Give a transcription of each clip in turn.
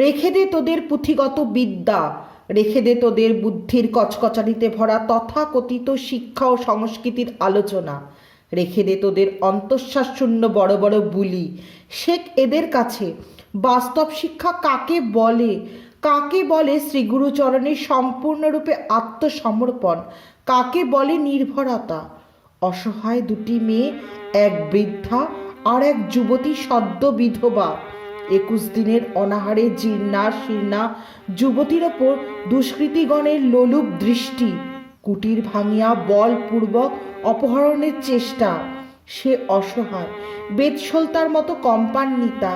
রেখে দে তোদের পুঁথিগত বিদ্যা, রেখে দে তোদের বুদ্ধির কচকচানিতে ভরা তথাকথিত শিক্ষা ও সংস্কৃতির আলোচনা, রেখে দে তোদের অন্তঃশ্বাস শূন্য বড় বড় বুলি। শেখ এদের কাছে বাস্তব শিক্ষা কাকে বলে, কাকে বলে শ্রীগুরুচরণে সম্পূর্ণরূপে আত্মসমর্পণ, কাকে বলে নির্ভরতা। অসহায় দুটি মেয়ে, এক বৃদ্ধা আর এক যুবতী সদ্য বিধবা, 21 দিনের অনাহারে জীর্ণা শীর্ণা যুবতীর ওপর দুষ্কৃতীগণের লোলুপ দৃষ্টি, কুটির ভাঙিয়া বলপূর্বক অপহরণের চেষ্টা। সে অসহায়, বেদসলতার মতো কম্পান্বিতা।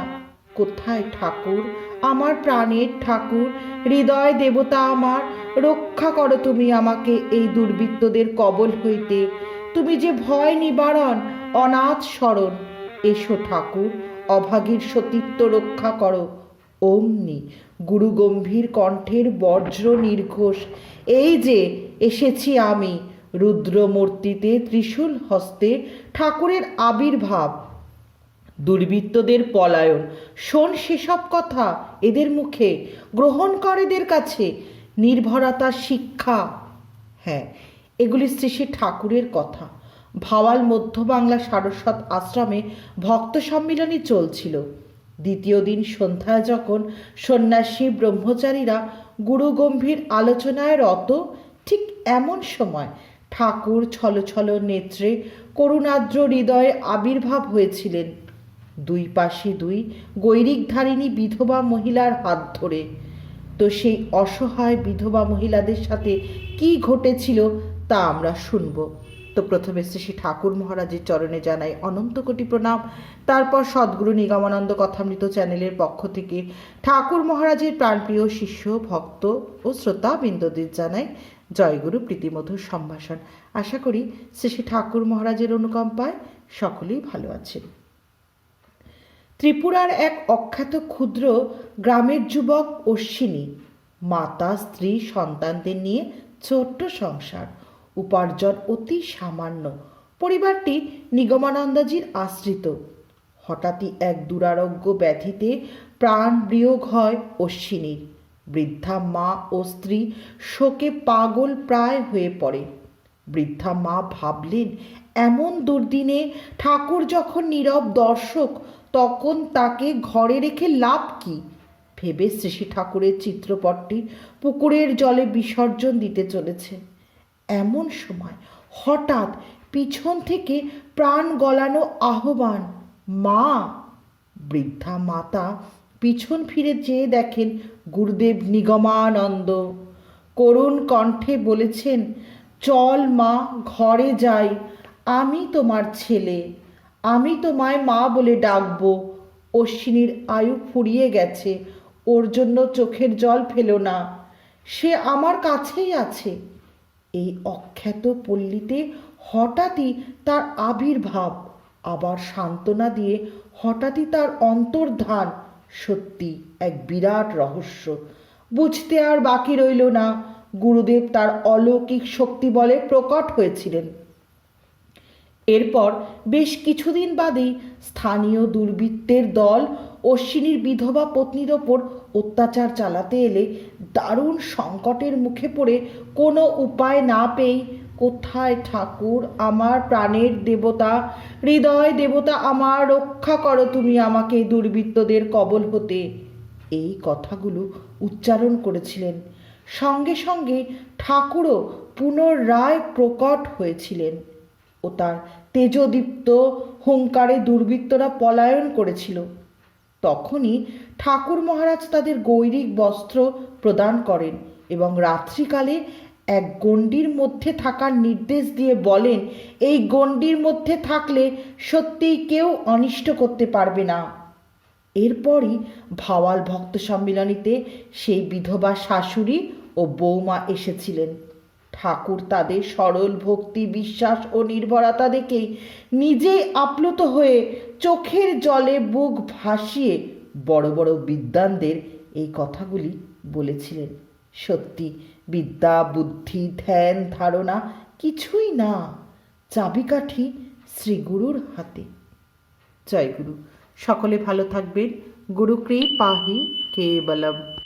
কোথায় ঠাকুর, আমার প্রাণের ঠাকুর, হৃদয় দেবতা আমার, রক্ষা করো তুমি আমাকে এই দুর্বৃত্তদের কবল হইতে। তুমি যে ভয় নিবারণ, অনাথ শরণ। এসো ঠাকুর, অভাগীর সতীত্ব রক্ষা করো। অমনি গুরু গম্ভীর কণ্ঠের বজ্র নির্ঘোষ, এই যে এসেছি আমি, রুদ্রমূর্তিতে ত্রিশূল হস্তে ঠাকুরের আবির্ভাব, দুর্বৃত্তদের পলায়ন। শোন সেসব কথা এদের মুখে, গ্রহণ কর এদের কাছে নির্ভরতা শিক্ষা। হ্যাঁ, এগুলি শ্রী শ্রী ঠাকুরের কথা। ভাওয়াল মধ্য বাংলা সারস্বত আশ্রমে ভক্ত সম্মিলনী চলছিল। দ্বিতীয় দিন সন্ধ্যায় যখন সন্ন্যাসী ব্রহ্মচারীরা গুরুগম্ভীর আলোচনায় রত, ঠিক এমন সময় ঠাকুর ছলছল নেত্রে করুণাদ্র হৃদয়ে আবির্ভাব হয়েছিলেন, দুই পাশে দুই গৈরিকধারিণী বিধবা মহিলার হাত ধরে। তো সেই অসহায় বিধবা মহিলাদের সাথে কি ঘটেছিল তা আমরা শুনব। তো প্রথমে শ্রী ঠাকুর মহারাজের চরণে জানাই অনন্ত কোটি প্রণাম। তারপর সদ্গুরু নিগমানন্দ কথামৃত চ্যানেলের পক্ষ থেকে ঠাকুর মহারাজের প্রাণপ্রিয় শিষ্য ভক্ত ও শ্রোতা বৃন্দদের জানাই জয়গুরু প্রীতিমধুর সম্ভাষণ। আশা করি শ্রী ঠাকুর মহারাজের অনুকম্পায় সকলেই ভালো আছেন। ত্রিপুরার এক অখ্যাত ক্ষুদ্র গ্রামের যুবক অশ্বিনী, মাতা স্ত্রী সন্তানদের নিয়ে ছোট্ট সংসার, উপার্জন অতি সামান্য। পরিবারটি নিগমানন্দজির আশ্রিত। হঠাৎই এক দুরারোগ্য ব্যাধিতে প্রাণ বিয়োগ হয় অশ্বিনীর। বৃদ্ধা মা ও স্ত্রী শোকে পাগল প্রায় হয়ে পড়ে। বৃদ্ধা মা ভাবলেন, এমন দুর্দিনে ঠাকুর যখন নীরব দর্শক, তখন তাকে ঘরে রেখে লাভ কি? ভেবে শ্রী ঠাকুরের চিত্রপটটি পুকুরের জলে বিসর্জন দিতে চলেছে। এমন সময় হঠাৎ পিছন থেকে প্রাণ গলানো আহ্বান, মা! বৃদ্ধা মাতা পিছন ফিরে চেয়ে দেখেন গুরুদেব নিগমানন্দ। করুণ কণ্ঠে বলেছেন, চল মা, ঘরে যাই, আমি তোমার ছেলে, আমি তোমায় মা বলে ডাকবো। অশ্বিনীর আয়ু ফুরিয়ে গেছে, ওর জন্য চোখের জল ফেলো না, সে আমার কাছেই আছে। এই অখ্যাত পল্লীতে হঠাৎই তার আবির্ভাব, আবার সান্ত্বনা দিয়ে হঠাৎই তার অন্তর্ধান, সত্যি এক বিরাট রহস্য। বুঝতে আর বাকি রইল না, গুরুদেব তার অলৌকিক শক্তি বলে প্রকট হয়েছিলেন। এরপর বেশ কিছুদিন বাদেই স্থানীয় দুর্বৃত্তের দল অশ্বিনীর বিধবা পত্নীর ওপর অত্যাচার চালাতে এলে দারুণ সংকটের মুখে পড়ে কোনো উপায় না পেয়ে, কোথায় ঠাকুর, আমার প্রাণের দেবতা, হৃদয় দেবতা আমার, রক্ষা করো তুমি আমাকে দুর্বৃত্তদের কবল হতে, এই কথাগুলো উচ্চারণ করেছিলেন। সঙ্গে সঙ্গে ঠাকুরও পুনরায় প্রকট হয়েছিলেন ও তার তেজদীপ্ত হুঙ্কারে দুর্বৃত্তরা পলায়ন করেছিল। তখনই ঠাকুর মহারাজ তাদের গৈরিক বস্ত্র প্রদান করেন এবং রাত্রিকালে এক গণ্ডির মধ্যে থাকার নির্দেশ দিয়ে বলেন, এই গণ্ডির মধ্যে থাকলে সত্যিই কেউ অনিষ্ট করতে পারবে না। এরপরই ভাওয়াল ভক্ত সম্মিলনীতে সেই বিধবা শাশুড়ি ও বৌমা এসেছিলেন। ঠাকুর তাদের সরল ভক্তি, বিশ্বাস ও নির্ভরতা দেখেই নিজেই আপ্লুত হয়ে চোখের জলে বুক ভাসিয়ে বড় বড় বিদ্বানদের এই কথাগুলি বলেছিলেন। সত্যি বিদ্যা, বুদ্ধি, ধ্যান, ধারণা কিছুই না, চাবিকাঠি শ্রীগুরুর হাতে। জয় গুরু। সকলে ভালো থাকবেন। গুরু কৃপাহি। केवलम्।